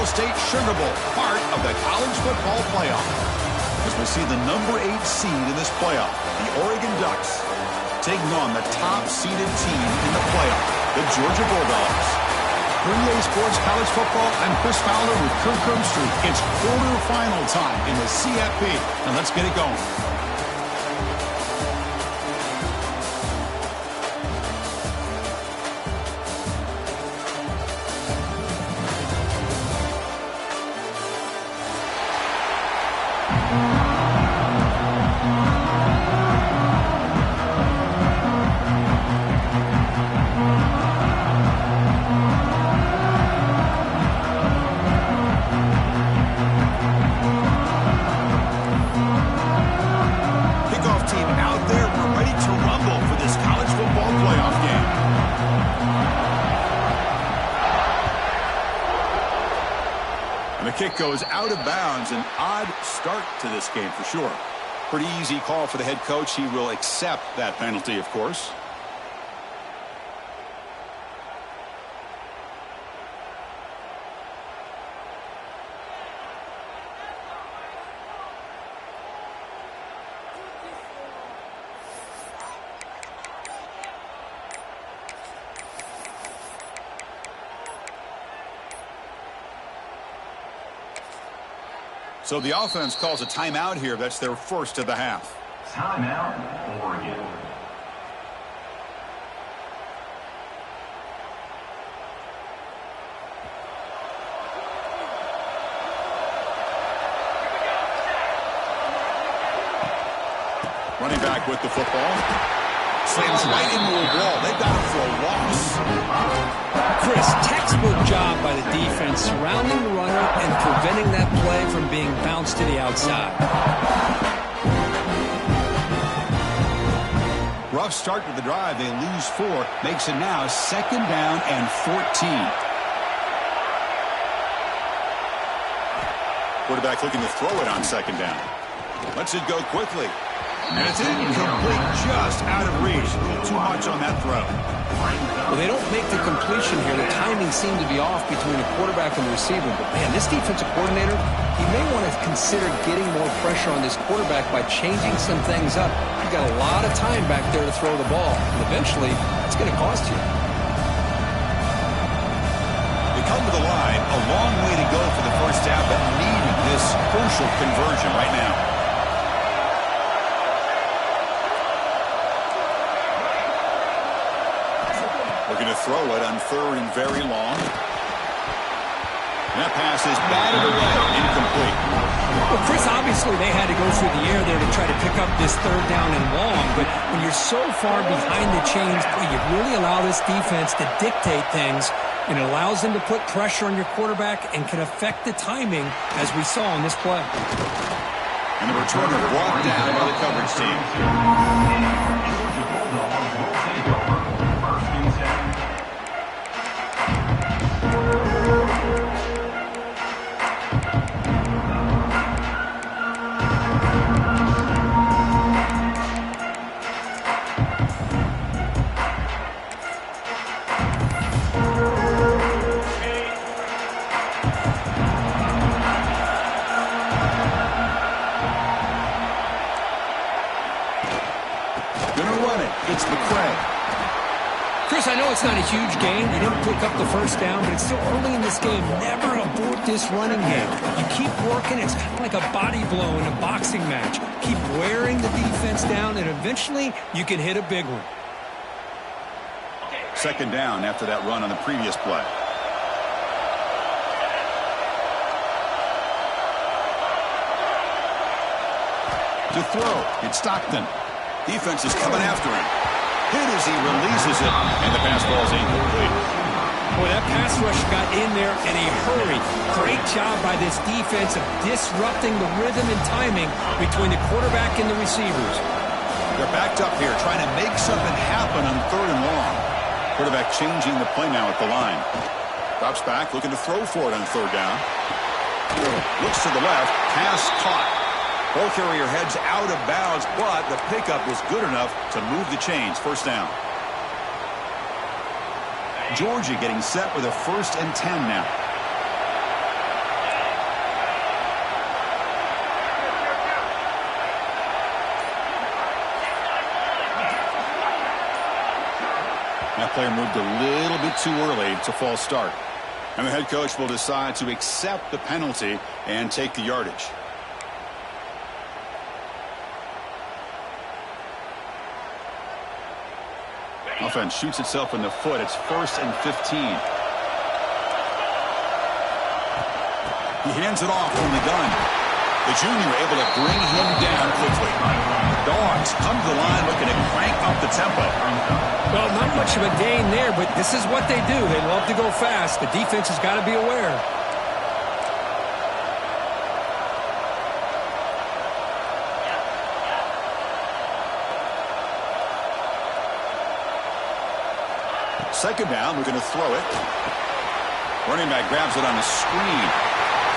State Sugar Bowl, part of the college football playoff. As we see the number 8 seed in this playoff, the Oregon Ducks, taking on the top-seeded team in the playoff, the Georgia Bulldogs. For EA Sports College Football, I'm Chris Fowler with Kirk Herbstreit. It's quarterfinal time in the CFP, and let's get it going. Kick goes out of bounds. An odd start to this game for sure. Pretty easy call for the head coach. He will accept that penalty, of course. So the offense calls a timeout here. That's their first of the half. Timeout, Oregon. Running back with the football. Slams right into a wall. They've got him for a loss. Chris, textbook job by the defense surrounding the runner and preventing that play from being bounced to the outside. Rough start to the drive. They lose 4. Makes it now 2nd down and 14. Quarterback looking to throw it on 2nd down. Lets it go quickly. And it's incomplete, just out of reach. A little too much on that throw. Well, they don't make the completion here. The timing seemed to be off between the quarterback and the receiver. But, man, this defensive coordinator, he may want to consider getting more pressure on this quarterback by changing some things up. You've got a lot of time back there to throw the ball. And eventually, it's going to cost you. They come to the line. A long way to go for the first half, but needing this crucial conversion right now. Looking to throw it on 3rd and very long. And that pass is batted away, incomplete. Well, Chris, obviously they had to go through the air there to try to pick up this 3rd down and long, but when you're so far behind the chains, you really allow this defense to dictate things, and it allows them to put pressure on your quarterback and can affect the timing, as we saw in this play. And the returner brought down by the coverage team. Chris, I know it's not a huge game. You didn't pick up the first down, but it's still early in this game. Never abort this running game. You keep working. It's kind of like a body blow in a boxing match. Keep wearing the defense down, and eventually you can hit a big one. 2nd down after that run on the previous play. To throw, it's Stockton. Defense is coming after him. Hit as he releases it, and the pass ball is incomplete. Boy, that pass rush got in there in a hurry. Great job by this defense of disrupting the rhythm and timing between the quarterback and the receivers. They're backed up here, trying to make something happen on 3rd and long. Quarterback changing the play now at the line. Drops back, looking to throw for it on 3rd down. Looks to the left, pass caught. Ball carrier heads out of bounds, but the pickup was good enough to move the chains. 1st down. Georgia getting set with a 1st and 10 now. player moved a little bit too early. It's a false start. And the head coach will decide to accept the penalty and take the yardage. Offense shoots itself in the foot. It's 1st and 15. He hands it off from the gun. The junior able to bring him down quickly. Dogs come to the line looking to crank up the tempo. Well, not much of a gain there, but this is what they do. They love to go fast. The defense has got to be aware. Second down, we're going to throw it. Running back grabs it on the screen.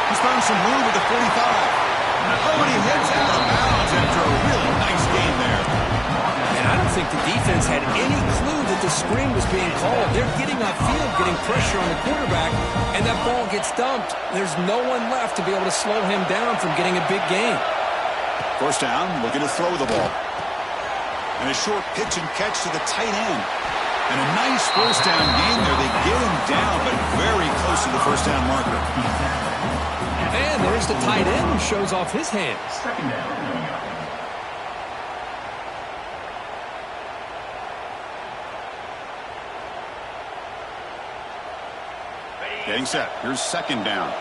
He's found some room at the 45. Oh, and he heads out of bounds after a really nice game there. And I don't think the defense had any clue that the screen was being called. They're getting upfield, getting pressure on the quarterback, and that ball gets dumped. There's no one left to be able to slow him down from getting a big gain. First down, looking to throw the ball. And a short pitch and catch to the tight end. And a nice first down gain there. They get him down, but very close to the first down marker. And there's the tight end who shows off his hands. Second down. Getting set. Here's second down.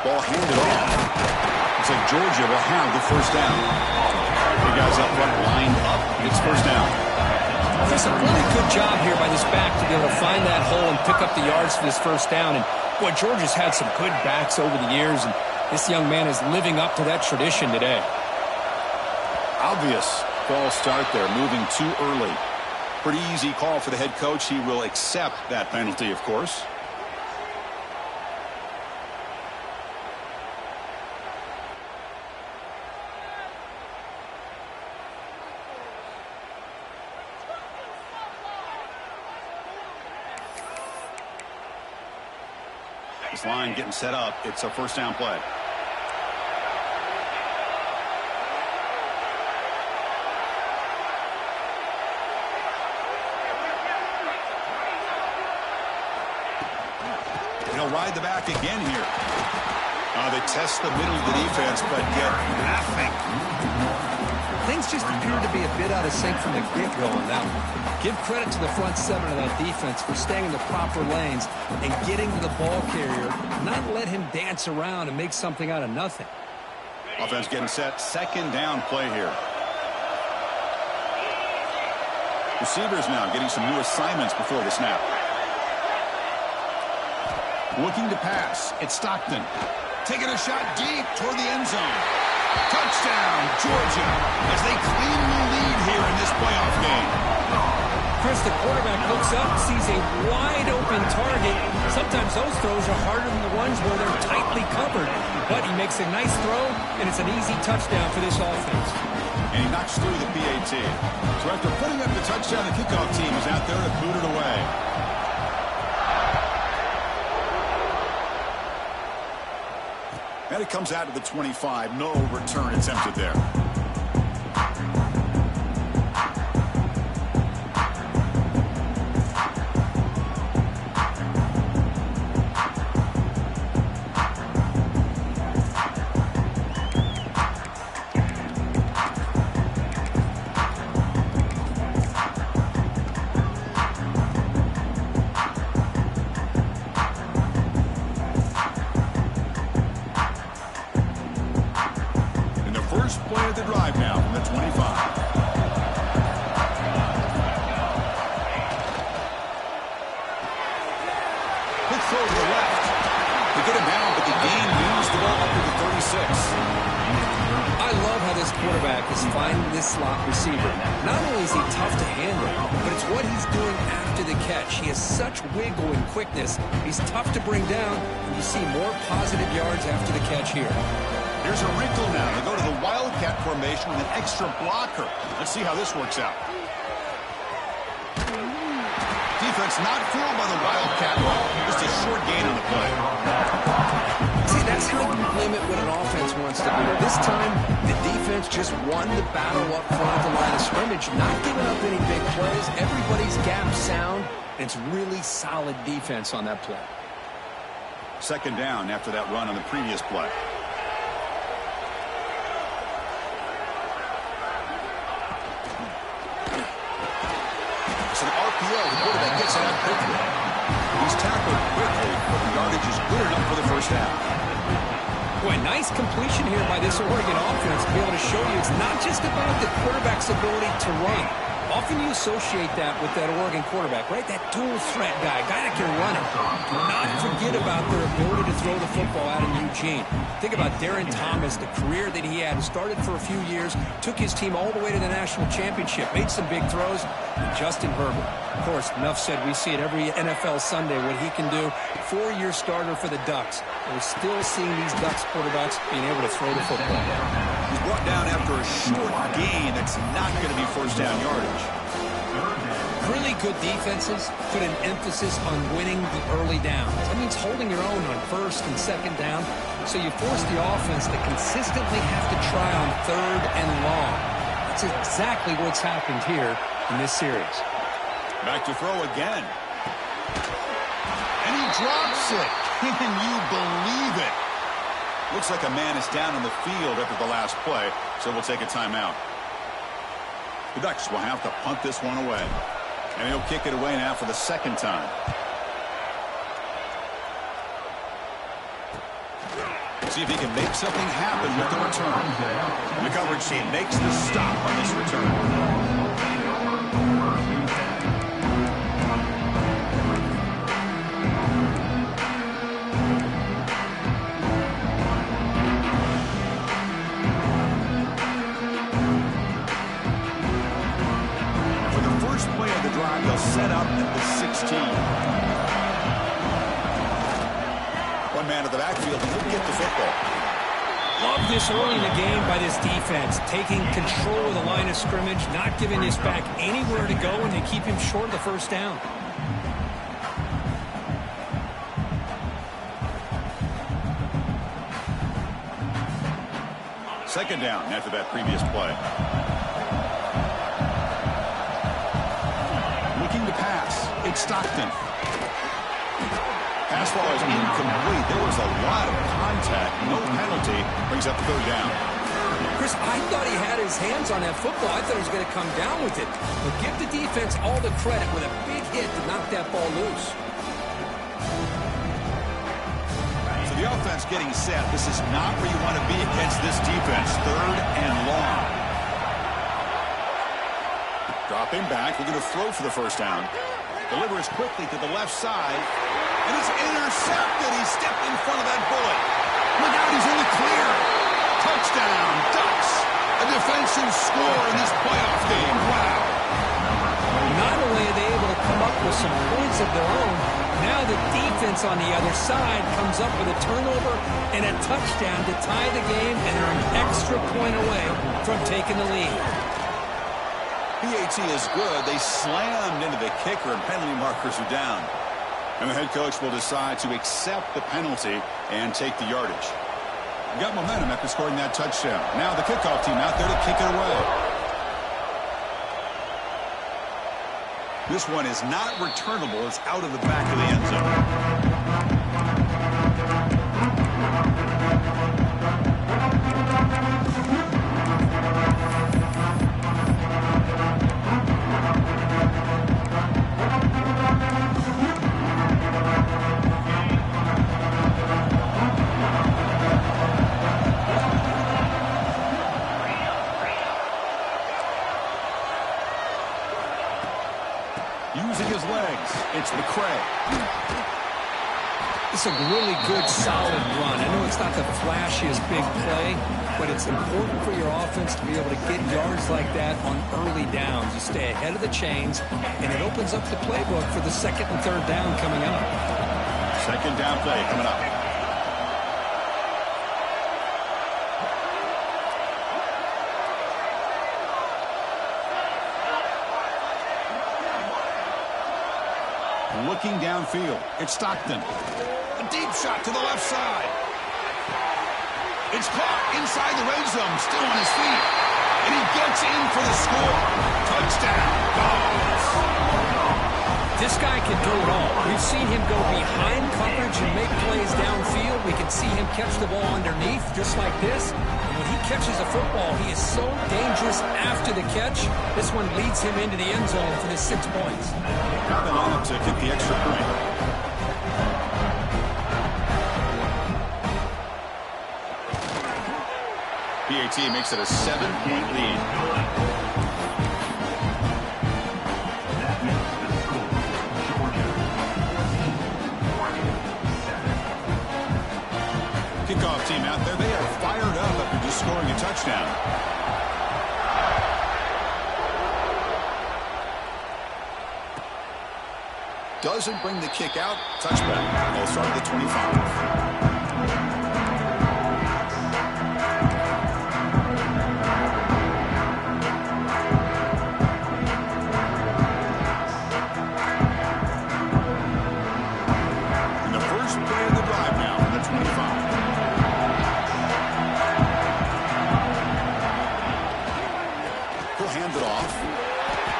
Ball handed off. Looks like Georgia will have the first down. The guys up front lined up. It's first down. Just a really good job here by this back to be able to find that hole and pick up the yards for this first down. And boy, Georgia's had some good backs over the years, and this young man is living up to that tradition today. Obvious false start there, moving too early. Pretty easy call for the head coach. He will accept that penalty, of course. This line getting set up. It's a first down play. He'll ride the back again here. They test the middle of the defense, but get nothing. Things just appear to be a bit out of sync from the get-go on that one. Give credit to the front seven of that defense for staying in the proper lanes and getting to the ball carrier, not let him dance around and make something out of nothing. Offense getting set. Second down play here. Receivers now getting some new assignments before the snap. Looking to pass. It's Stockton. Taking a shot deep toward the end zone. Touchdown, Georgia, as they claim the lead here in this playoff game. Chris, the quarterback looks up, sees a wide-open target. Sometimes those throws are harder than the ones where they're tightly covered. But he makes a nice throw, and it's an easy touchdown for this offense. And he knocks through the PAT. So after putting up the touchdown, the kickoff team is out there to boot it away. And it comes out to the 25. No return attempted there. Play of the drive now from the 25. Quick throw to the left. They get him down, but the gain moves the ball up to the 36. I love how this quarterback is finding this slot receiver. Not only is he tough to handle, but it's what he's doing after the catch. He has such wiggle and quickness. He's tough to bring down, and you see more positive yards after the catch here. Here's a wrinkle now. They go to the Wildcat formation with an extra blocker. Let's see how this works out. Defense not fooled by the Wildcat. Just a short gain on the play. See, that's how you limit what an offense wants to do. This time, the defense just won the battle up front at the line of scrimmage, not giving up any big plays. Everybody's gap sound, and it's really solid defense on that play. Second down after that run on the previous play. It's an RPO. The quarterback gets it out quickly. He's tackled quickly, but the yardage is good enough for the first down. Boy, nice completion here by this Oregon offense to be able to show you it's not just about the quarterback's ability to run. Often you associate that with that Oregon quarterback, right? That dual threat guy that can run it. Do not forget about their ability to throw the football out in Eugene. Think about Darren Thomas, the career that he had. Started for a few years, took his team all the way to the national championship, made some big throws. And Justin Herbert, of course, enough said, we see it every NFL Sunday what he can do. 4-year starter for the Ducks. And we're still seeing these Ducks quarterbacks being able to throw the football. He's brought down after a short gain that's not going to be first down yardage. Really good defenses put an emphasis on winning the early downs. That means holding your own on first and second down. So you force the offense to consistently have to try on third and long. That's exactly what's happened here in this series. Back to throw again. And he drops it. Can you believe it? Looks like a man is down on the field after the last play, so we'll take a timeout. The Ducks will have to punt this one away. And he'll kick it away now for the second time. See if he can make something happen with the return. And the coverage team makes the stop on this return. They'll set up at the 16. One man at the backfield, he'll get the football. Love this early in the game by this defense, taking control of the line of scrimmage, not giving this back anywhere to go, and they keep him short of the first down. Second down after that previous play. It's Stockton. Pass ball is incomplete. There was a lot of contact. No penalty. Brings up the third down. Chris, I thought he had his hands on that football. I thought he was going to come down with it. But give the defense all the credit with a big hit to knock that ball loose. So the offense getting set. This is not where you want to be against this defense. Third and long. Dropping back. We're going to throw for the first down. Delivers quickly to the left side. And it's intercepted. He stepped in front of that bullet. Look out, he's in the clear. Touchdown, Ducks. A defensive score in this playoff game. Wow. Not only are they able to come up with some points of their own, now the defense on the other side comes up with a turnover and a touchdown to tie the game, and they're an extra point away from taking the lead. PAT is good. They slammed into the kicker, and penalty markers are down. And the head coach will decide to accept the penalty and take the yardage. Got momentum after scoring that touchdown. Now the kickoff team out there to kick it away. This one is not returnable. It's out of the back of the end zone. Using his legs, it's McCray. It's a really good, solid run. I know it's not the flashiest big play, but it's important for your offense to be able to get yards like that on early downs. You stay ahead of the chains, and it opens up the playbook for the second and third down coming up. Second down play coming up. Looking downfield, it's Stockton. A deep shot to the left side. It's caught inside the red zone, still on his feet. And he gets in for the score. Touchdown, Dogs. This guy can do it all. We've seen him go behind coverage and make plays downfield. We can see him catch the ball underneath, just like this. And when he catches a football, he is so dangerous after the catch. This one leads him into the end zone for the 6 points. Got the lineup to kick the extra point. PAT makes it a 7-point lead. Kickoff team out there. They are fired up after just scoring a touchdown. Doesn't bring the kick out. Touchback. They'll start at the 25.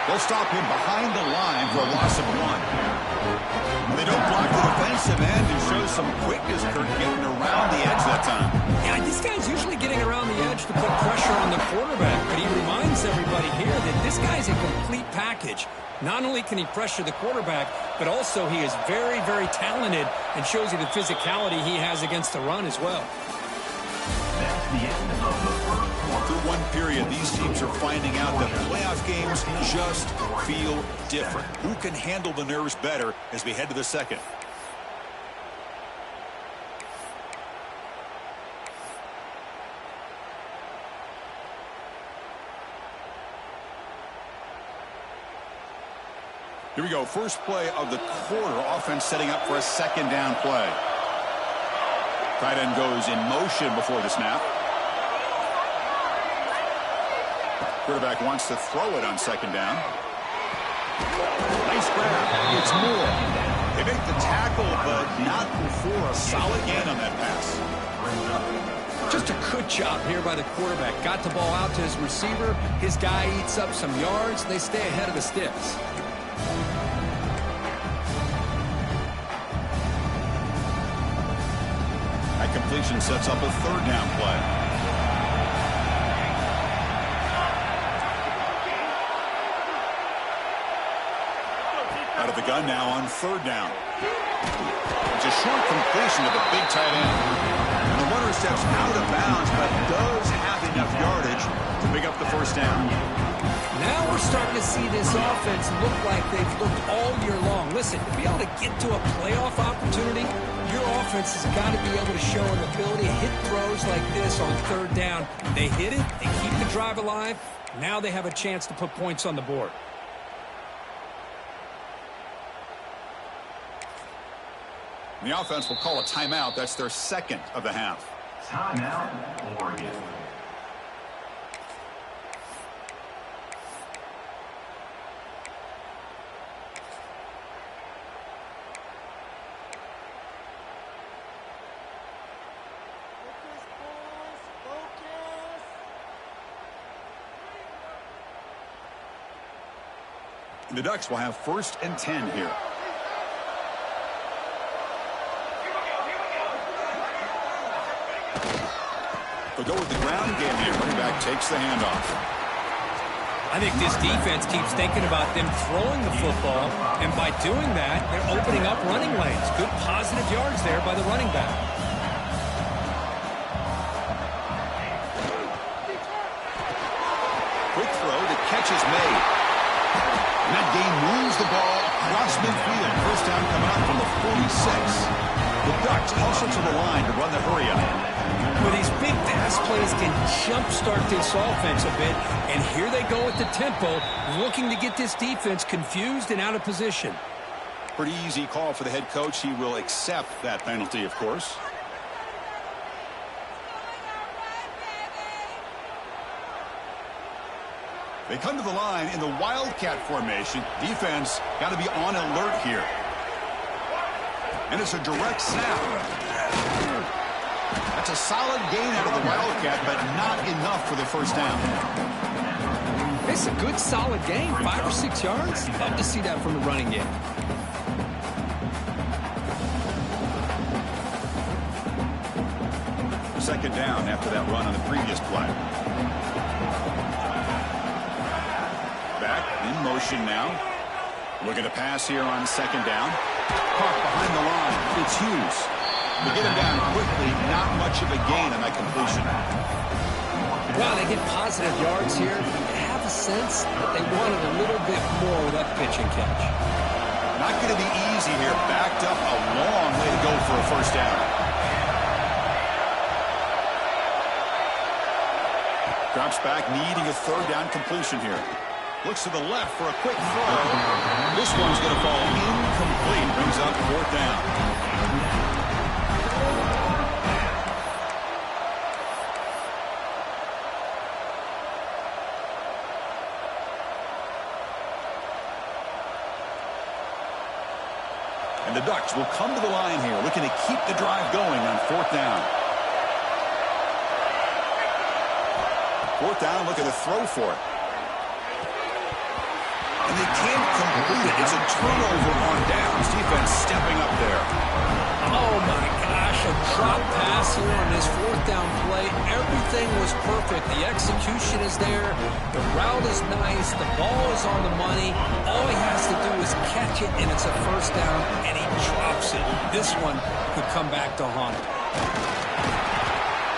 They'll stop him behind the line for a loss of 1. They don't block the defensive end and show some quickness, Kurt, getting around the edge that time. Yeah, this guy's usually getting around the edge to put pressure on the quarterback, but he reminds everybody here that this guy's a complete package. Not only can he pressure the quarterback, but also he is very, very talented and shows you the physicality he has against the run as well. That's the end of the first quarter. Through one period, these teams are finding out that playoff games just feel different. Who can handle the nerves better as we head to the second? Here we go. First play of the quarter. Offense setting up for a second down play. Tight end goes in motion before the snap. Quarterback wants to throw it on second down. Nice grab. It's Moore. They make the tackle, but not before a solid gain on that pass. Just a good job here by the quarterback. Got the ball out to his receiver. His guy eats up some yards. They stay ahead of the sticks. That completion sets up a third down play. Out of the gun now on third down. It's a short completion to the big tight end. And the runner steps out of bounds, but does have enough yardage to pick up the first down. Now we're starting to see this offense look like they've looked all year long. Listen, to be able to get to a playoff opportunity, your offense has got to be able to show an ability to hit throws like this on third down. They hit it, they keep the drive alive. Now they have a chance to put points on the board. The offense will call a timeout. That's their second of the half. Timeout, Oregon. The Ducks will have 1st and 10 here. They'll go with the ground game here. Running back takes the handoff. I think this defense keeps thinking about them throwing the football, and by doing that, they're opening up running lanes. Good positive yards there by the running back. Quick throw. The catch is made. And that game moves the ball across midfield. First down coming up from the 46. The Ducks hustle to the line to run the hurry up. Well, these big pass plays can jumpstart this offense a bit, and here they go at the tempo, looking to get this defense confused and out of position. Pretty easy call for the head coach. He will accept that penalty, of course. They come to the line in the Wildcat formation. Defense got to be on alert here. And it's a direct snap. That's a solid gain out of the Wildcat, but not enough for the first down. It's a good, solid gain, 5 or 6 yards. Love to see that from the running game. Second down after that run on the previous play. Back in motion now. Look at the pass here on second down. Caught behind the line. It's Hughes. They get him down quickly. Not much of a gain on that completion. Wow, they get positive yards here. I have a sense that they wanted a little bit more with that pitch and catch. Not going to be easy here. Backed up a long way to go for a first down. Drops back, needing a third down completion here. Looks to the left for a quick throw. This one's going to fall incomplete. Brings up fourth down. And the Ducks will come to the line here, looking to keep the drive going on fourth down. Fourth down, look at the throw for it. And they can't complete it. It's a turnover on downs. Defense stepping up there. Oh, my gosh, a drop pass here on this fourth down play. Everything was perfect. The execution is there. The route is nice. The ball is on the money. All he has to do is catch it, and it's a first down, and he drops it. This one could come back to haunt him.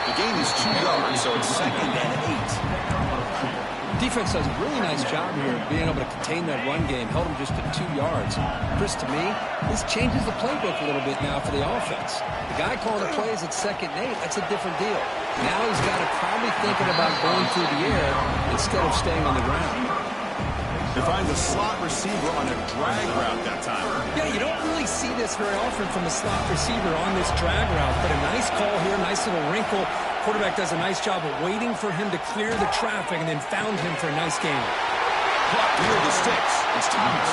The gain is 2 yards, so it's second and 8. Defense does a really nice job here of being able to contain that run game. Held him just at 2 yards. Chris, to me, this changes the playbook a little bit now for the offense. The guy calling the plays at second and 8, that's a different deal. Now he's got to probably thinking about going through the air instead of staying on the ground. He finds a slot receiver on a drag route that time. Yeah, you don't really see this very often from a slot receiver on this drag route, but a nice call here, nice little wrinkle. Quarterback does a nice job of waiting for him to clear the traffic and then found him for a nice gain. Clock near the sticks. It's Thomas.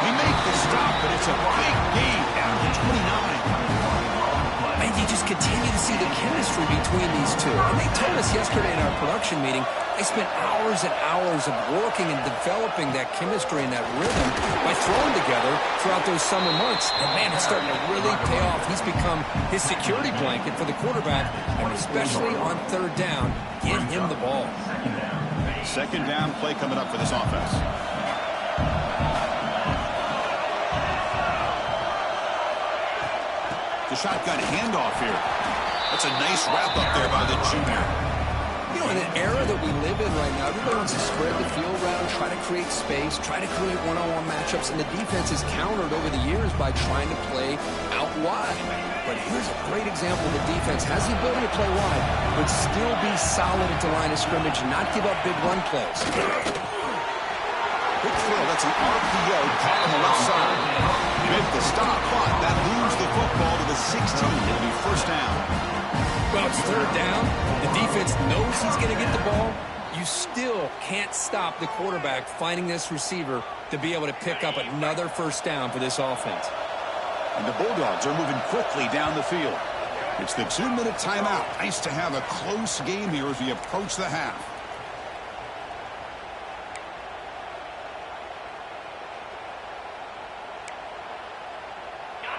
He makes the stop, but it's a big gain down to 29. And you just continue to see the chemistry between these two. And they told us yesterday in our production meeting, they spent hours and hours of working and developing that chemistry and that rhythm by throwing together throughout those summer months. And, man, it's starting to really pay off. He's become his security blanket for the quarterback, and especially on third down, get him the ball. Second down play coming up for this offense. The shotgun handoff here. That's a nice wrap up there by the junior. You know, in an era that we live in right now, everybody wants to spread the field around, try to create space, try to create one-on-one matchups, and the defense is countered over the years by trying to play out wide. But here's a great example of the defense has the ability to play wide, but still be solid at the line of scrimmage and not give up big run plays. Quick throw, that's an RPO caught on the left side. Make the stop, but that moves the football to the 16. It'll be first down. Well, it's third down. The defense knows he's going to get the ball. You still can't stop the quarterback finding this receiver to be able to pick up another first down for this offense. And the Bulldogs are moving quickly down the field. It's the 2-minute timeout. Nice to have a close game here as we approach the half.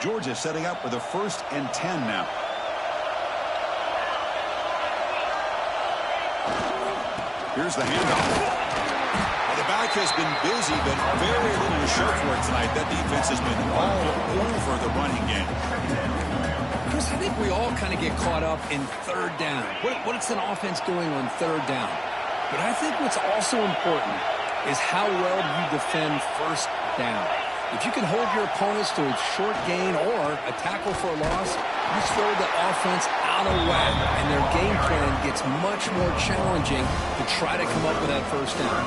Georgia setting up with a 1st and 10 now. Here's the handoff. Well, the back has been busy, but very little to show for it tonight. That defense has been all over the running game. Chris, I think we all kind of get caught up in third down. What's an offense doing on third down? But I think what's also important is how well you defend first down. If you can hold your opponents to a short gain or a tackle for a loss, you throw the offense out of whack, and their game plan gets much more challenging to try to come up with that first down.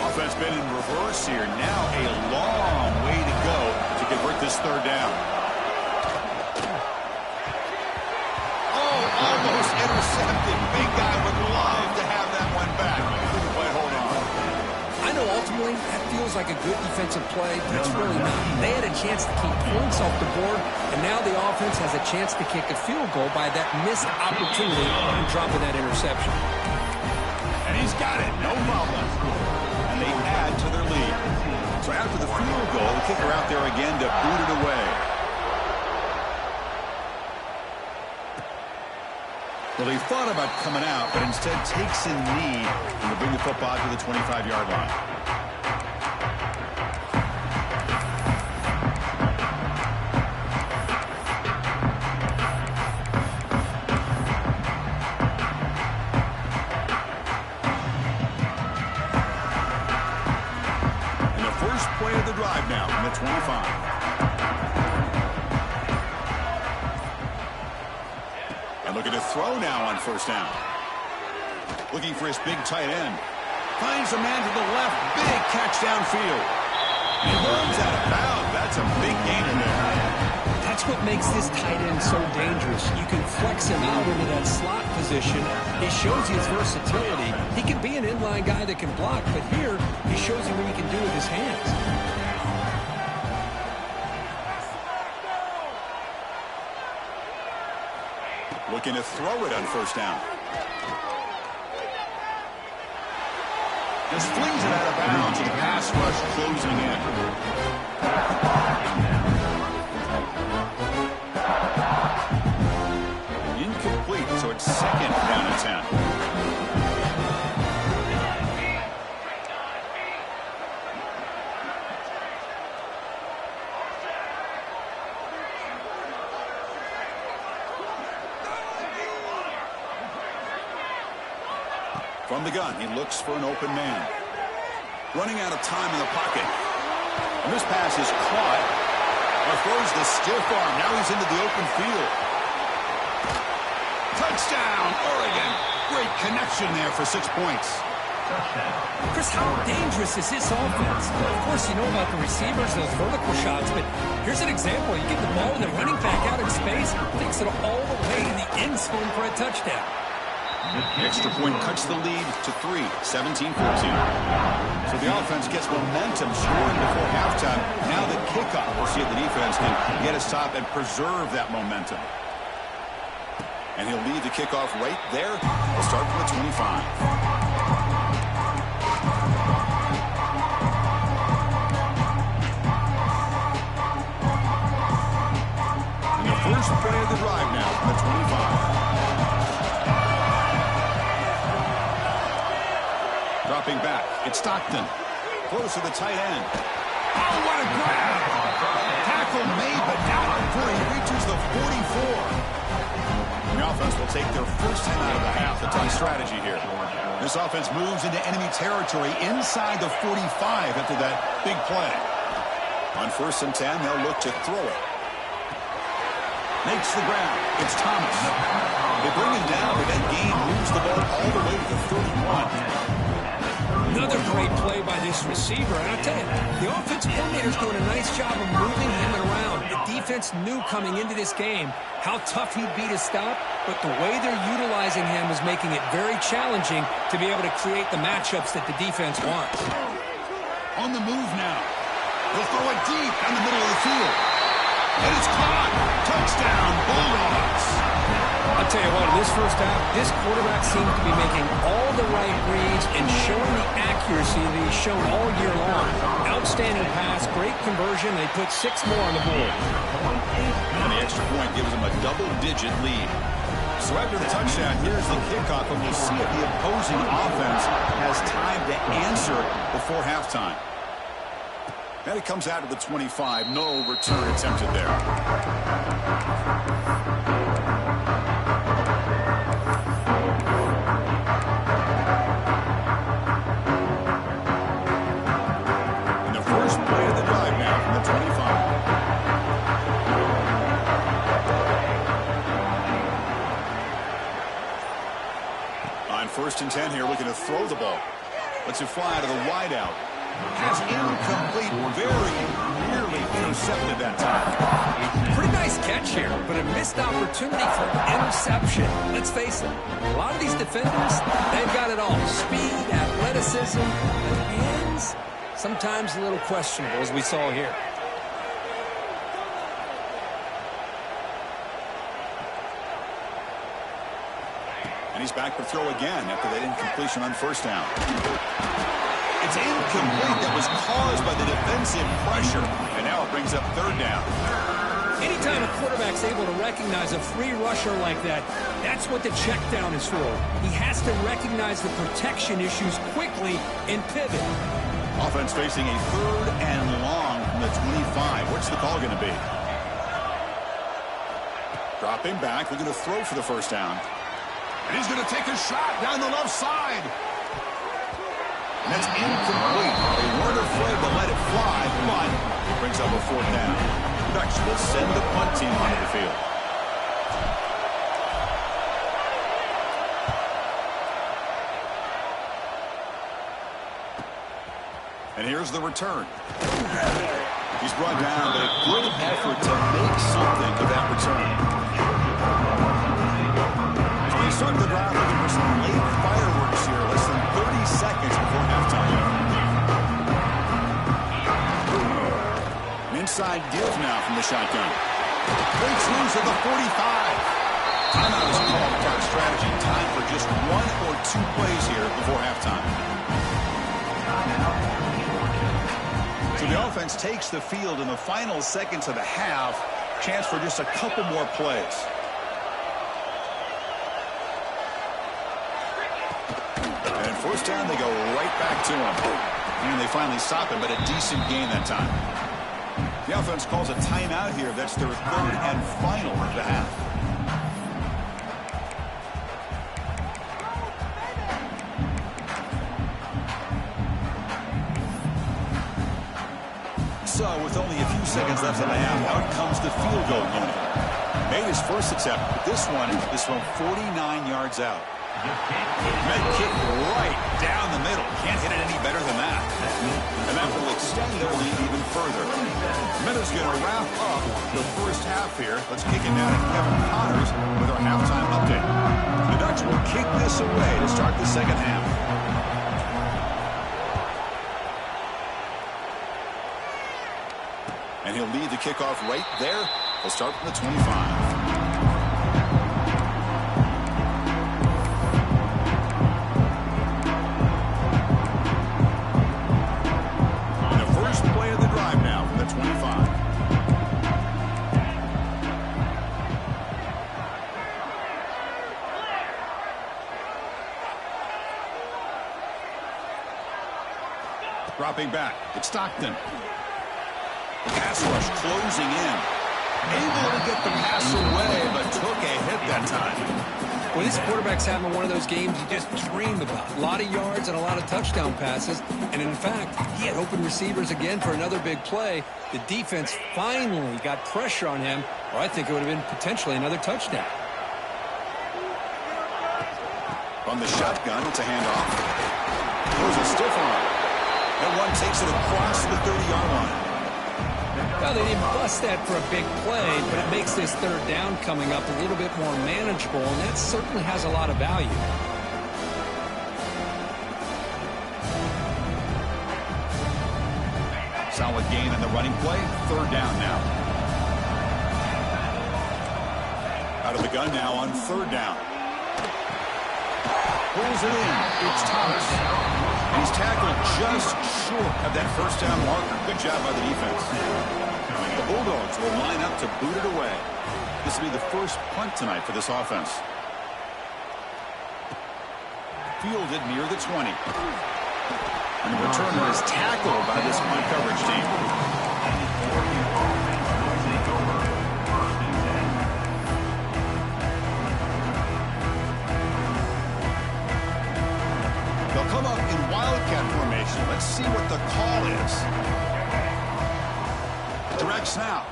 Offense been in reverse here. Now a long way to go to convert this third down. Oh, almost intercepted. Big guy would love to have that one back. Couldn't quite hold on. I know ultimately that feels feels like a good defensive play, but it's really not. They had a chance to keep points off the board, and now the offense has a chance to kick a field goal by that missed opportunity and dropping that interception. And he's got it, no problem. And they add to their lead. So after the field goal, the kicker out there again to boot it away. Well, he thought about coming out, but instead takes a knee and will bring the football to the 25-yard line. And the first play of the drive now from the 25. Looking to throw now on first down. Looking for his big tight end. Finds a man to the left. Big catch downfield. He runs out of bounds. That's a big gain in there. That's what makes this tight end so dangerous. You can flex him out into that slot position. He shows you his versatility. He can be an inline guy that can block, but here he shows you what he can do with his hands. Looking to throw it on first down. Just flings it out of bounds, and the pass rush closing in. Incomplete, so it's second down and 10. From the gun, he looks for an open man. Running out of time in the pocket. And this pass is caught. Or throws the stiff arm. Now he's into the open field. Touchdown, Oregon. Great connection there for 6 points. Chris, how dangerous is this offense? Of course, you know about the receivers, those vertical shots, but here's an example. You get the ball and the running back out in space, takes it all the way to the end zone for a touchdown. The extra point cuts the lead to 3, 17-14. So the offense gets momentum scoring before halftime. Now the kickoff. We'll see if the defense can get a stop and preserve that momentum. And he'll lead the kickoff right there. We'll start from the 25. And the first play of the drive now from the 25. Dropping back, it's Stockton. Close to the tight end. Oh, what a grab! Tackle made, but not before he reaches the 44. The offense will take their first time out of the half. The tough strategy here. This offense moves into enemy territory inside the 45 after that big play. On 1st and 10, they'll look to throw it. Makes the ground. It's Thomas. They bring him down, but that gain moves the ball all the way to the 31. Another great play by this receiver. And I'll tell you, the offensive coordinator's doing a nice job of moving him around. The defense knew coming into this game how tough he'd be to stop, but the way they're utilizing him is making it very challenging to be able to create the matchups that the defense wants. On the move now. They'll throw it deep down the middle of the field. And it's caught. Touchdown, Bulldogs. I'll tell you what, in this first half, this quarterback seemed to be making all the right reads and showing the accuracy that he's shown all year long. Outstanding pass, great conversion. They put 6 more on the board. And the extra point gives them a double-digit lead. So after the touchdown, here's the kickoff, and we'll see if the opposing offense has time to answer before halftime. And it comes out of the 25. No return attempted there. And the first play of the drive now from the 25. On 1st and 10 here, looking to throw the ball. Lets it fly out of the wideout. Has incomplete, very nearly intercepted that time. Pretty nice catch here, but a missed opportunity for interception. Let's face it, a lot of these defenders, they've got it all. Speed, athleticism, but hands, sometimes a little questionable, as we saw here. And he's back to throw again after that incompletion on first down. It's incomplete. That was caused by the defensive pressure. And now it brings up third down. Anytime a quarterback's able to recognize a free rusher like that, that's what the check down is for. He has to recognize the protection issues quickly and pivot. Offense facing a third and long from the 25. What's the call going to be? Dropping back. They're going to throw for the first down. And he's going to take a shot down the left side. And that's incomplete. They weren't afraid to let it fly, but it brings up a fourth down. The Ducks will send the punt team onto the field. And here's the return. He's brought down, but a good effort to make something of that return. So they start the drive looking for some late fireworks here, less than 30 seconds before halftime. An inside give now from the shotgun. Breaks loose at the 45. Timeout is called for our strategy. Time for just one or two plays here before halftime. So the offense takes the field in the final seconds of the half. Chance for just a couple more plays. And first down, they go right back to him. And they finally stop him, but a decent gain that time. The offense calls a timeout here. That's their third and final of the half. So, with only a few seconds left in the half, out comes the field goal unit. Made his first attempt, but this one is from 49 yards out. Med kick right down the middle. Can't hit it any better than that. And that will extend their lead even further. Miller's going to wrap up the first half here. Let's kick it down to Kevin Connors with our halftime update. The Ducks will kick this away to start the second half. And he'll lead the kickoff right there. They'll start from the 25. Dropping back, it's Stockton. The pass rush closing in. Able to get the pass away, but took a hit that time. Well, this quarterback's having one of those games you just dream about. A lot of yards and a lot of touchdown passes. And in fact, he had open receivers again for another big play. The defense finally got pressure on him, or I think it would have been potentially another touchdown. From the shotgun, it's a handoff. Throws a stiff arm. And one takes it across the 30-yard line. Well, they didn't bust that for a big play, but it makes this third down coming up a little bit more manageable, and that certainly has a lot of value. Solid gain on the running play. Third down now. Out of the gun now on third down. Pulls it in. It's Thomas. He's tackled just short of that first down marker. Good job by the defense. The Bulldogs will line up to boot it away. This will be the first punt tonight for this offense. Fielded near the 20. And the returner is tackled by this punt coverage team. They'll come up in wildcat formation. Let's see what the call is. Direct snap.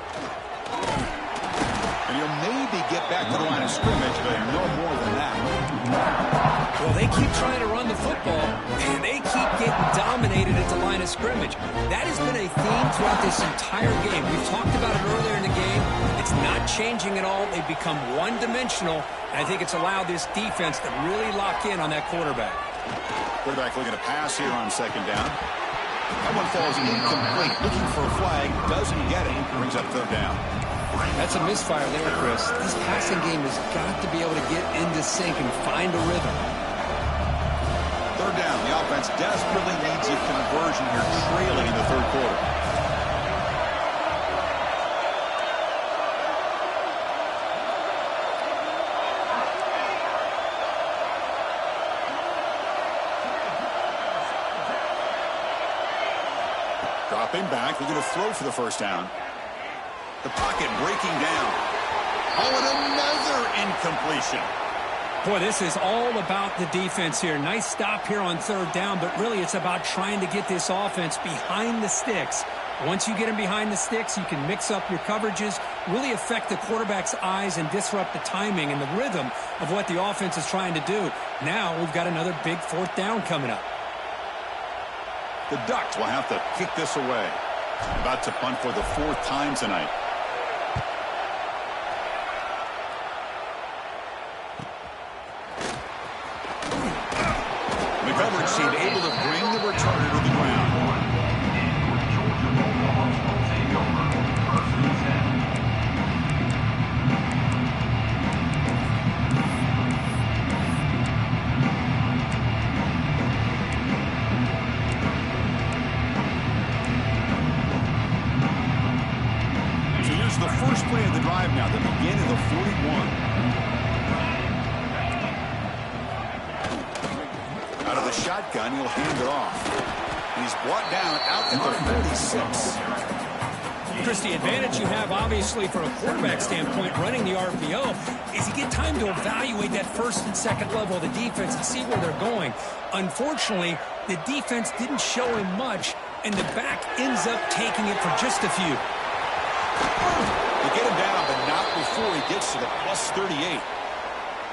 And he'll maybe get back to the line of scrimmage, but no more than that. Well, they keep trying to run the football, and they keep getting dominated at the line of scrimmage. That has been a theme throughout this entire game. We've talked about it earlier in the game. It's not changing at all. They've become one-dimensional, and I think it's allowed this defense to really lock in on that quarterback. Quarterback looking to pass here on second down. That one falls incomplete. Looking for a flag. Doesn't get it. Brings up third down. That's a misfire there, Chris. This passing game has got to be able to get into sync and find a rhythm. Third down. The offense desperately needs a conversion here, trailing in the third quarter. Dropping back. They're going to throw for the first down. The pocket breaking down. Oh, and another incompletion. Boy, this is all about the defense here. Nice stop here on third down, but really it's about trying to get this offense behind the sticks. Once you get them behind the sticks, you can mix up your coverages, really affect the quarterback's eyes and disrupt the timing and the rhythm of what the offense is trying to do. Now we've got another big fourth down coming up. The Ducks will have to kick this away. About to punt for the fourth time tonight. The coverage team able to bring the returner to the ground. So here's the first play of the drive now, the beginning of the 41. Out of the shotgun, he'll hand it off. He's brought down out at the 46. Chris, the advantage you have, obviously, from a quarterback standpoint, running the RPO, is you get time to evaluate that first and second level of the defense and see where they're going. Unfortunately, the defense didn't show him much, and the back ends up taking it for just a few. They get him down, but not before he gets to the plus 38.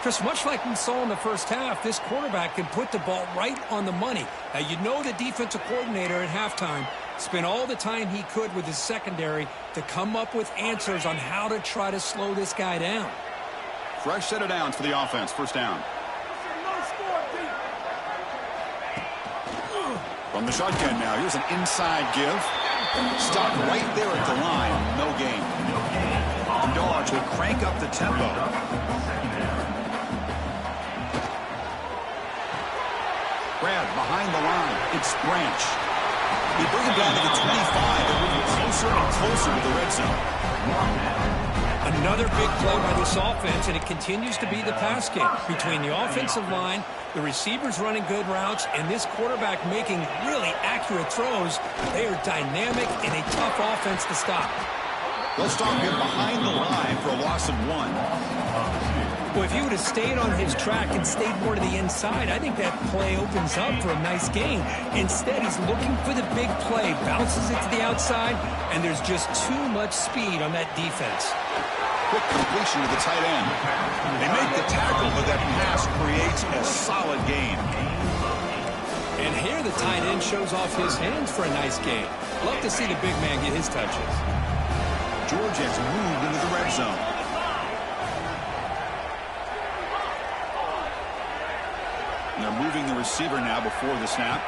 Chris, much like we saw in the first half, this quarterback can put the ball right on the money. Now, you know the defensive coordinator at halftime spent all the time he could with his secondary to come up with answers on how to try to slow this guy down. Fresh set of downs for the offense. First down. From the shotgun now, here's an inside give. Stopped right there at the line. No gain. The Dogs will crank up the tempo. Brad behind the line. It's Branch. They bring him down to the 25. They're moving closer and closer to the red zone. Another big play by this offense, and it continues to be the pass game between the offensive line, the receivers running good routes, and this quarterback making really accurate throws. They are dynamic and a tough offense to stop. They'll stop him behind the line for a loss of 1. Well, if he would have stayed on his track and stayed more to the inside, I think that play opens up for a nice gain. Instead, he's looking for the big play, bounces it to the outside, and there's just too much speed on that defense. Quick completion to the tight end. They make the tackle, but that pass creates a solid gain. And here the tight end shows off his hands for a nice gain. Love to see the big man get his touches. George has moved into the red zone. They're moving the receiver now before the snap.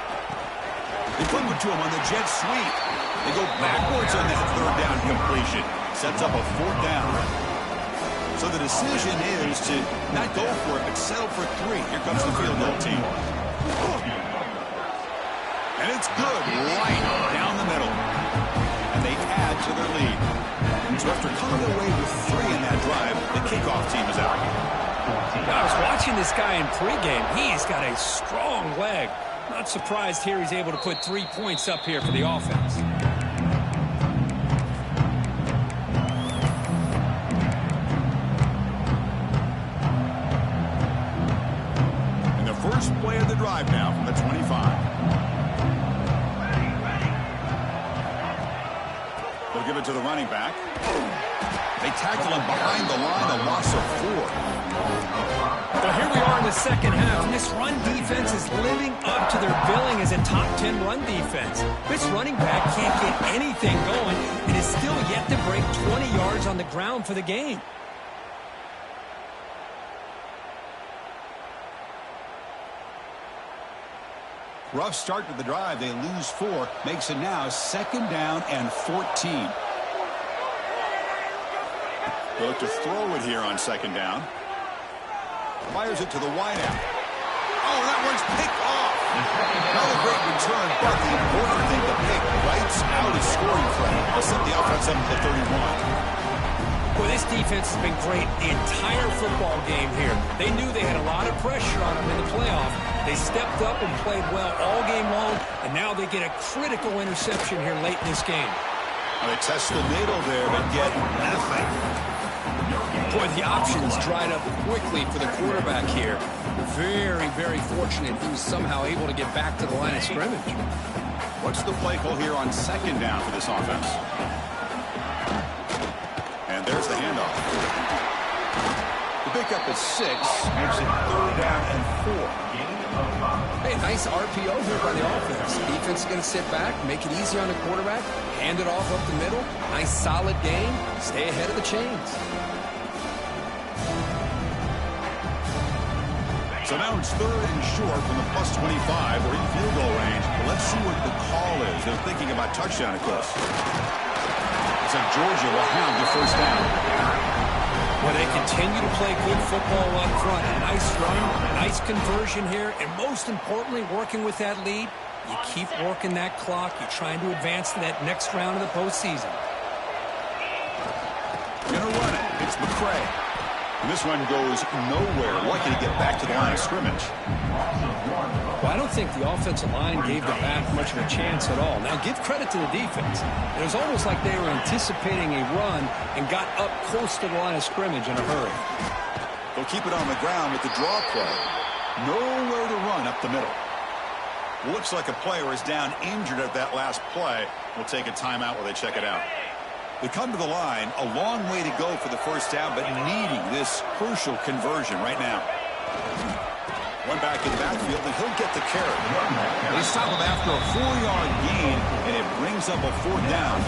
They flip it to him on the jet sweep. They go backwards on that third down completion. Sets up a fourth down. So the decision is to not go for it, but settle for 3. Here comes the field goal team. And it's good, right down the middle. And they add to their lead. So after coming away with 3 in that drive, the kickoff team is out. I was watching this guy in pregame. He's got a strong leg. Not surprised here he's able to put 3 points up here for the offense. And the first play of the drive now from the 25. They'll give it to the running back. They tackle him behind the line, a loss of 4. Well, here we are in the second half, and this run defense is living up to their billing as a top 10 run defense. This running back can't get anything going and is still yet to break 20 yards on the ground for the game. Rough start to the drive. They lose 4. Makes it now 2nd down and 14. They look to throw it here on 2nd down. Fires it to the wideout. Oh, that one's picked off. Another great return, but the important thing, the pick writes out a scoring threat. They'll set the offense up to 31. Well, this defense has been great the entire football game here. They knew they had a lot of pressure on them in the playoff. They stepped up and played well all game long, and now they get a critical interception here late in this game. They test the middle there, but get nothing. Boy, the options dried up quickly for the quarterback here. Very, very fortunate he was somehow able to get back to the line of scrimmage. What's the play call here on 2nd down for this offense? And there's the handoff. The pickup is 6, makes it 3rd down and 4. Hey, nice RPO here by the offense. Defense is going to sit back, make it easy on the quarterback, hand it off up the middle. Nice, solid game. Stay ahead of the chains. So now it's 3rd and short from the +25 or in field goal range. But let's see what the call is. They're thinking about touchdown, of course. So Georgia will have the 1st down. Well, they continue to play good football up front. A nice run, nice conversion here, and most importantly, working with that lead, you keep working that clock. You're trying to advance to that next round of the postseason. Gonna run it. It's McCray. And this one goes nowhere. Lucky to get back to the line of scrimmage. Well, I don't think the offensive line gave the back much of a chance at all. Now, give credit to the defense. It was almost like they were anticipating a run and got up close to the line of scrimmage in a hurry. They'll keep it on the ground with the draw play. Nowhere to run up the middle. Looks like a player is down injured at that last play. We'll take a timeout while they check it out. They come to the line, a long way to go for the 1st down, but needing this crucial conversion right now. One back in the backfield, and he'll get the carry. They stop him after a 4-yard gain, and it brings up a 4th down.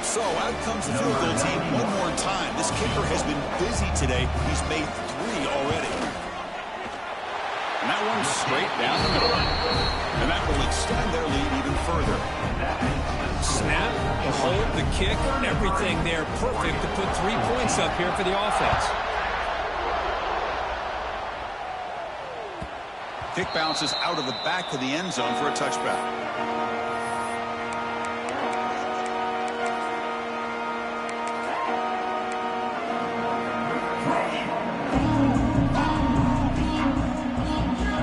So out comes the field goal team one more time. This kicker has been busy today. He's made 3 already. And that one's straight down the middle. And that will extend their lead even further. Snap, the hold, the kick, everything there perfect to put 3 points up here for the offense. Kick bounces out of the back of the end zone for a touchback.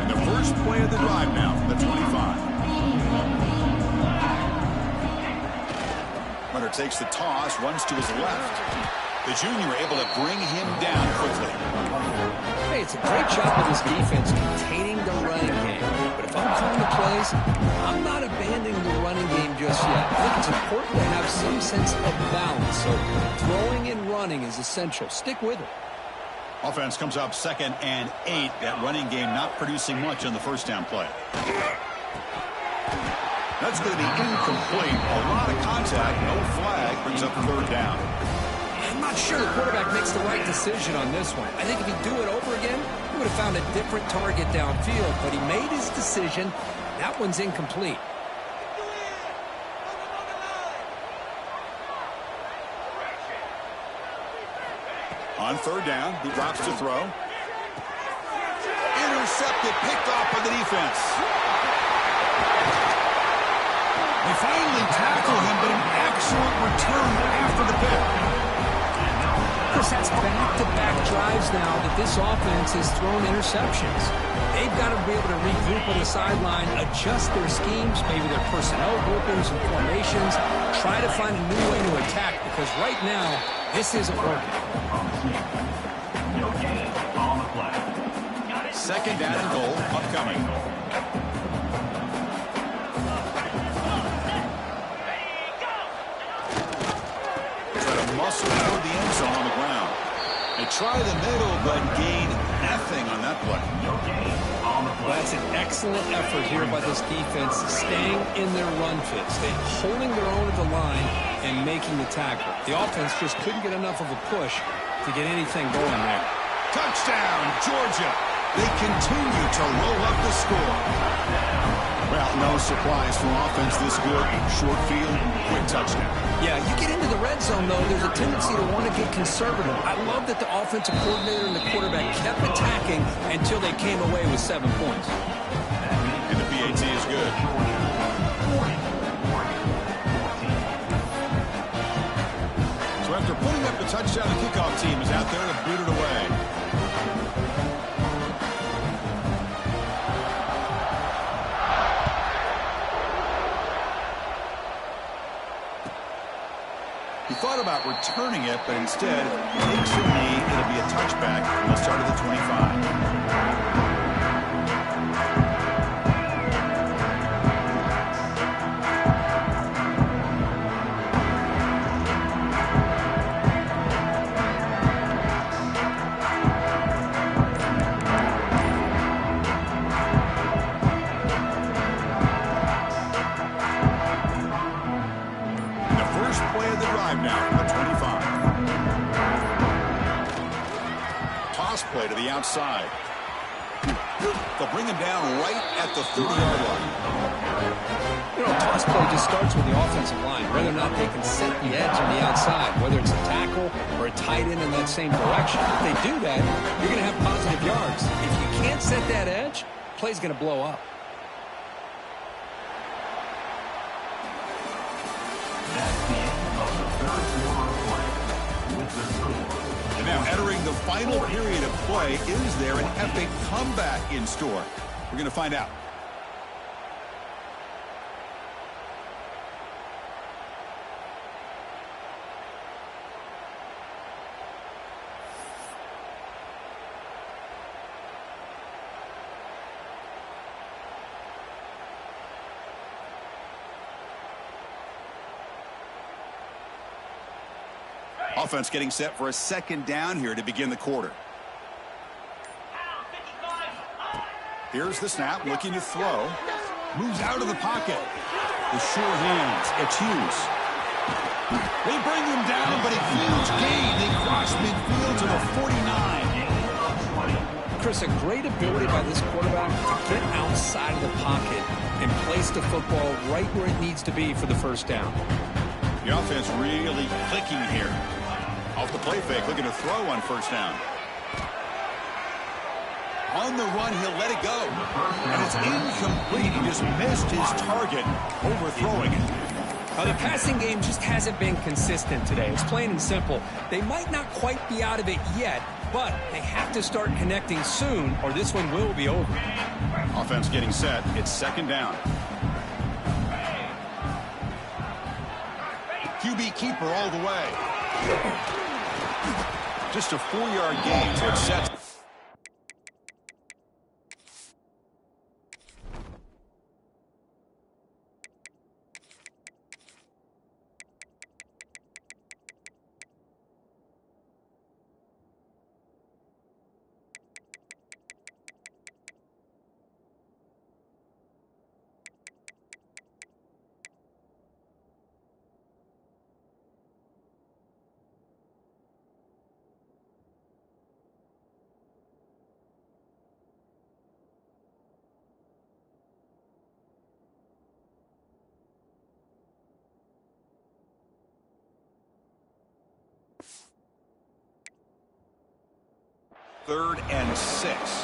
And the first play of the drive now from the 25. Runner takes the toss, runs to his left. The junior able to bring him down quickly. Hey, it's a great job of this defense containing the running game. But if I'm calling the plays, I'm not abandoning the running game just yet. I think it's important to have some sense of balance. So throwing and running is essential. Stick with it. Offense comes up 2nd and 8. That running game not producing much on the 1st down play. That's going to be incomplete. A lot of contact, no flag, brings up 3rd down. I'm not sure the quarterback makes the right decision on this one. I think if he'd do it over again, he would have found a different target downfield, but he made his decision. That one's incomplete. On 3rd down, he drops to throw. Intercepted, picked off by the defense. They finally tackle him, but an excellent return after the pick. That's back-to-back drives now that this offense has thrown interceptions. They've got to be able to regroup on the sideline, adjust their schemes, maybe their personnel groupings and formations, try to find a new way to attack, because right now, this isn't working. 2nd down and goal, upcoming. Try to muscle toward the end zone on the ground. They try the middle, but gain nothing on that play. Well, that's an excellent effort here by this defense, staying in their run fits. They're holding their own at the line and making the tackle. The offense just couldn't get enough of a push to get anything going there. Touchdown, Georgia. They continue to roll up the score. Well, no surprise for offense this good. Short field, quick touchdown. Yeah, you get into the red zone, though, there's a tendency to want to get conservative. I love that the offensive coordinator and the quarterback kept attacking until they came away with 7 points. And the PAT is good. So after putting up the touchdown, the kickoff team is out there to boot it away. He thought about returning it, but instead takes the knee. It'll be a touchback, and they'll start at the 25. Play to the outside. They'll bring him down right at the 30-yard line. You know, toss play just starts with the offensive line, whether or not they can set the edge on the outside, whether it's a tackle or a tight end in that same direction. If they do that, you're going to have positive yards. If you can't set that edge, play's going to blow up. That's the end of the third quarter play. With the score. Now, entering the final period of play, is there an epic comeback in store? We're going to find out. Offense getting set for a second down here to begin the quarter. Here's the snap, looking to throw. Moves out of the pocket. The sure hands. It's Hughes. They bring him down, but a huge gain. They cross midfield to the 49. Chris, a great ability by this quarterback to get outside of the pocket and place the football right where it needs to be for the first down. The offense really clicking here. Off the play fake, looking to throw on first down. On the run, he'll let it go. And it's incomplete. He just missed his target, overthrowing it. The passing game just hasn't been consistent today. It's plain and simple. They might not quite be out of it yet, but they have to start connecting soon, or this one will be over. Offense getting set. It's second down. QB keeper all the way. Just a 4-yard gain, so it's set. Third and 6.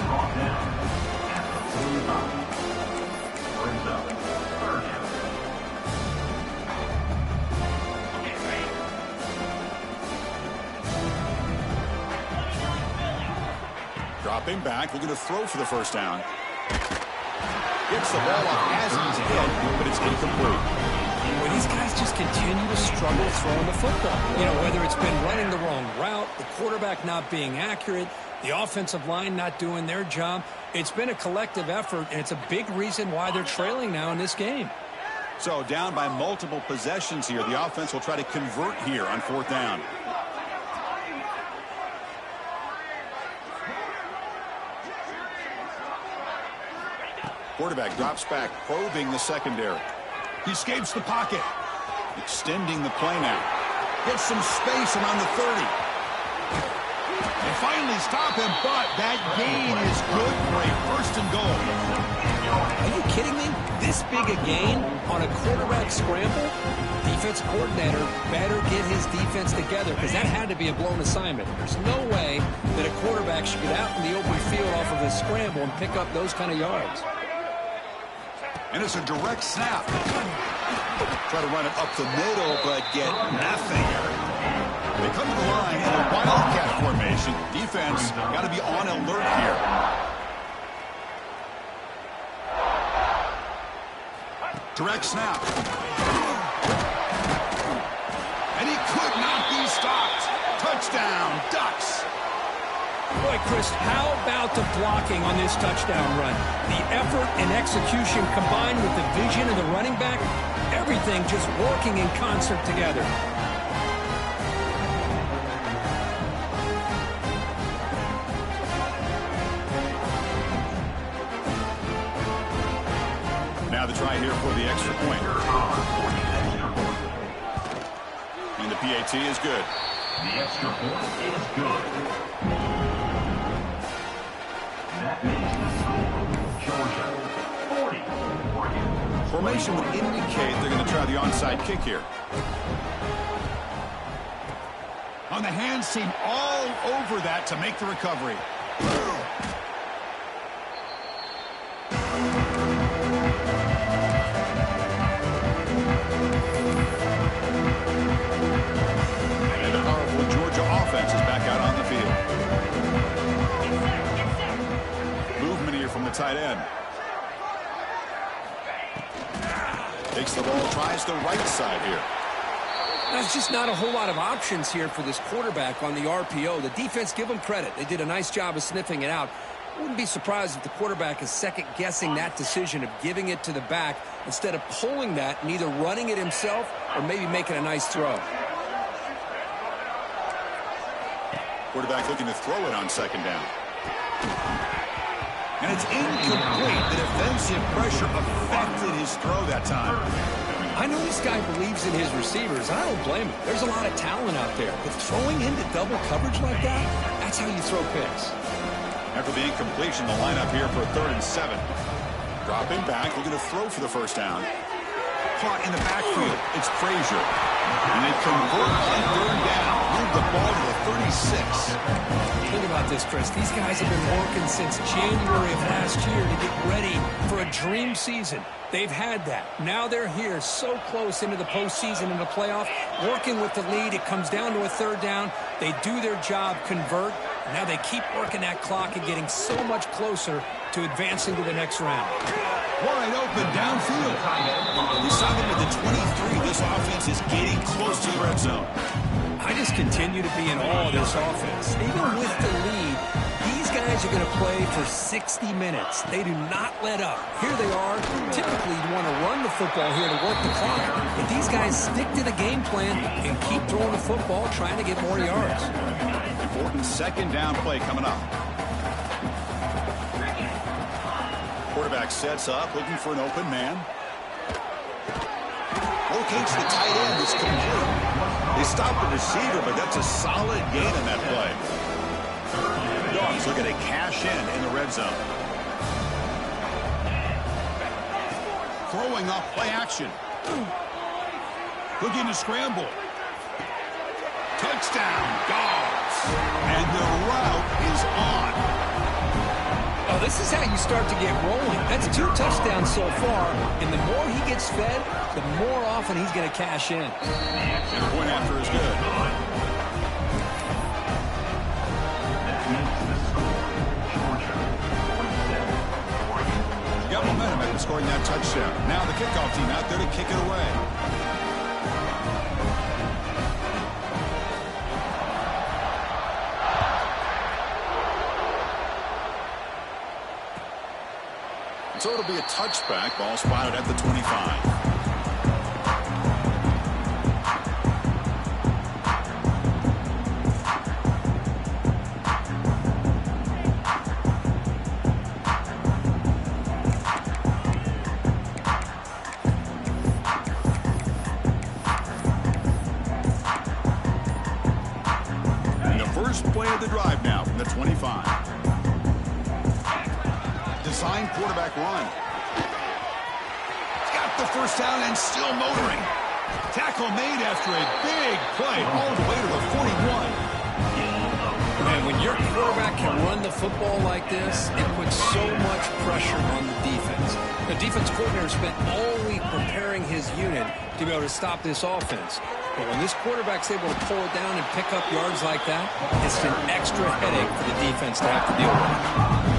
Dropping back, looking to throw for the first down. Gets the ball off as he's hit, but it's incomplete. Well, these guys just continue to struggle throwing the football. You know, whether it's been running the wrong route, the quarterback not being accurate, the offensive line not doing their job. It's been a collective effort, and it's a big reason why they're trailing now in this game. So down by multiple possessions here. The offense will try to convert here on fourth down. Quarterback drops back, probing the secondary. He escapes the pocket. Extending the play now. Gets some space around the 30. They finally stop him, but that gain is good for a first and goal. Are you kidding me? This big a gain on a quarterback scramble? Defensive coordinator better get his defense together because that had to be a blown assignment. There's no way that a quarterback should get out in the open field off of a scramble and pick up those kind of yards. And it's a direct snap. Try to run it up the middle, but get nothing. They come to the line in a wildcat formation. Defense got to be on alert here. Direct snap. And he could not be stopped. Touchdown, Ducks. Boy, Chris, how about the blocking on this touchdown run? The effort and execution combined with the vision of the running back, everything just working in concert together. Now the try here for the extra point. And the PAT is good. The extra point is good. That makes the score Georgia 40. Oregon. Formation would indicate they're going to try the onside kick here. On the hands team all over that to make the recovery. And the powerful Georgia offense is back out on the field. Movement here from the tight end. Takes the ball, tries the right side here. There's just not a whole lot of options here for this quarterback on the RPO. The defense, give them credit. They did a nice job of sniffing it out. Wouldn't be surprised if the quarterback is second-guessing that decision of giving it to the back instead of pulling that and either running it himself or maybe making a nice throw. Quarterback looking to throw it on second down. And it's incomplete. The defensive pressure affected his throw that time. I know this guy believes in his receivers. I don't blame him. There's a lot of talent out there. But throwing into double coverage like that, that's how you throw picks. After the incompletion, the lineup here for 3rd and 7. Dropping back, looking to throw for the first down. Caught in the backfield. It's Frazier. And they convert on 3rd down. Move the ball to the 36. Think about this, Chris. These guys have been working since January of last year to get ready for a dream season. They've had that. Now they're here so close into the postseason and the playoff, working with the lead. It comes down to a 3rd down. They do their job, convert. And now they keep working that clock and getting so much closer to advancing to the next round. Wide open downfield. We saw them at the 23. This offense is getting close to the red zone. I just continue to be in awe of this offense. Even with the lead, these guys are going to play for 60 minutes. They do not let up. Here they are. Typically, you want to run the football here to work the clock. But these guys stick to the game plan and keep throwing the football, trying to get more yards. Important second down play coming up. Quarterback sets up, looking for an open man. Locates the tight end. It's complete. They stop the receiver, but that's a solid gain on that play. Dogs looking to cash in the red zone. Throwing off play action. Looking to scramble. Touchdown, Dogs. And the route is on. Oh, this is how you start to get rolling. That's 2 touchdowns so far, and the more he gets fed, the more often he's going to cash in. And the point after is good. Got momentum after scoring that touchdown. Now the kickoff team out there to kick it away. So it'll be a touchback. Ball spotted at the 25. And the first play of the drive now from the 25. Design quarterback run. Got the first down and still motoring. Tackle made after a big play all the way to the 41. And when your quarterback can run the football like this, it puts so much pressure on the defense. The defense coordinator spent all week preparing his unit to be able to stop this offense. But when this quarterback's able to pull it down and pick up yards like that, it's an extra headache for the defense to have to deal with.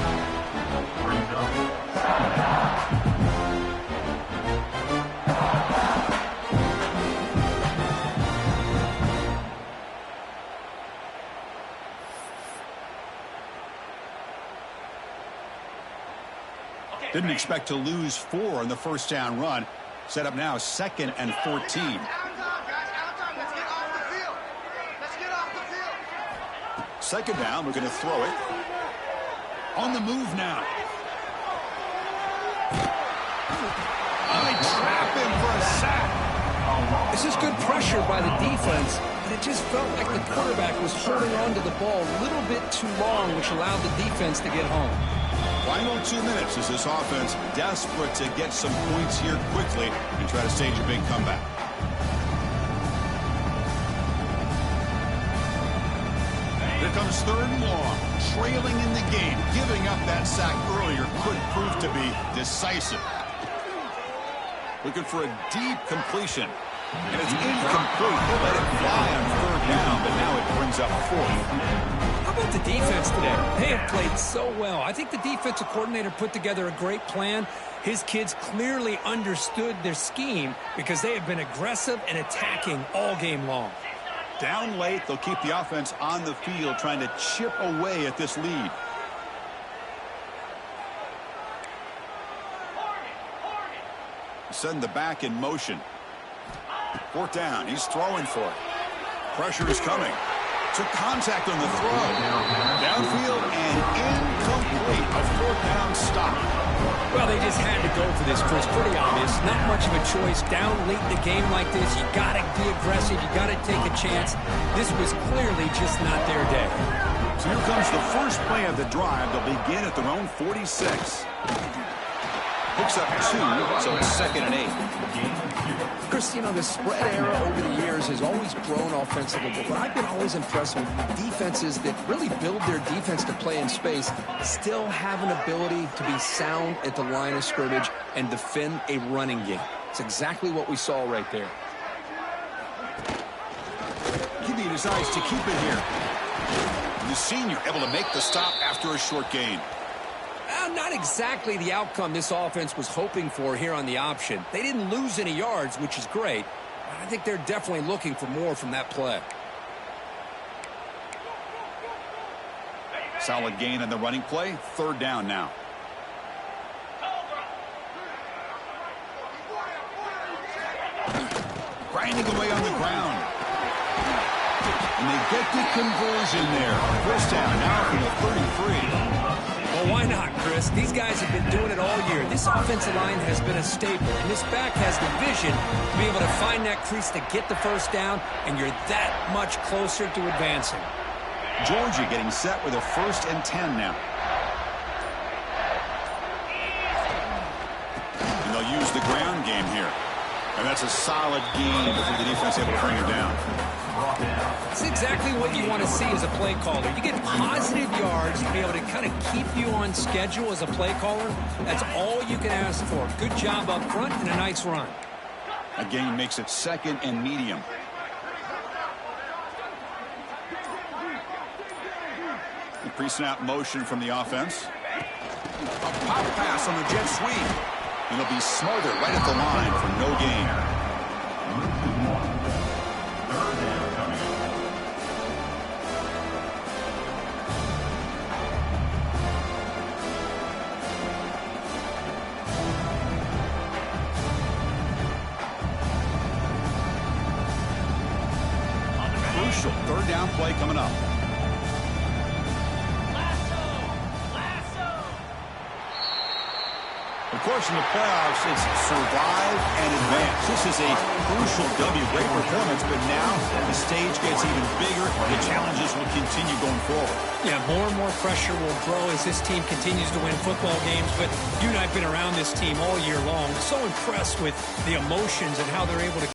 Didn't expect to lose 4 on the first down run. Set up now 2nd and 14. Second down, we're going to throw it. On the move now. Oh, they trap him for a sack. This is good pressure by the defense, but it just felt like the quarterback was holding on to the ball a little bit too long, which allowed the defense to get home. Final 2 minutes as this offense desperate to get some points here quickly and try to stage a big comeback. Here comes 3rd and long, trailing in the game. Giving up that sack earlier could prove to be decisive. Looking for a deep completion. And it's incomplete. They let it fly on 3rd down, but now it brings up 4th. How about the defense today? They have played so well. I think the defensive coordinator put together a great plan. His kids clearly understood their scheme because they have been aggressive and attacking all game long. Down late, they'll keep the offense on the field trying to chip away at this lead. Send the back in motion. 4th down, he's throwing for it. Pressure is coming. Took contact on the throw. Downfield and incomplete. A 4th down stop. Well, they just had to go for this, Chris. Pretty obvious. Not much of a choice. Down late in the game like this, you got to be aggressive. You got to take a chance. This was clearly just not their day. So here comes the first play of the drive. They'll begin at their own 46. Picks up 2, so it's 2nd and 8. Chris, you know, the spread era over the years has always grown offensively, but I've been always impressed with defenses that really build their defense to play in space, still have an ability to be sound at the line of scrimmage and defend a running game. It's exactly what we saw right there. Kibbe decides to keep it here. The senior able to make the stop after a short gain. Not exactly the outcome this offense was hoping for here on the option. They didn't lose any yards, which is great. I think they're definitely looking for more from that play. Solid gain on the running play. 3rd down now. Grinding away on the ground. And they get the conversion there. First down now from the 33. Well, why not, Chris? These guys have been doing it all year. This offensive line has been a staple, and this back has the vision to be able to find that crease to get the first down, and you're that much closer to advancing. Georgia getting set with a 1st and 10 now. And they'll use the ground game here. And that's a solid gain before the defense able to bring it down. That's exactly what you want to see as a play caller. You get positive yards to be able to kind of keep you on schedule as a play caller. That's all you can ask for. Good job up front and a nice run. A gain makes it 2nd and medium. The pre-snap motion from the offense. A pop pass on the jet sweep. And it'll be smothered right at the line for no gain. Crucial 3rd down play coming up. The course, in the playoffs, it's survive and advance. This is a crucial W. Great performance, but now the stage gets even bigger. The challenges will continue going forward. Yeah, more and more pressure will grow as this team continues to win football games. But you and I have been around this team all year long. So impressed with the emotions and how they're able to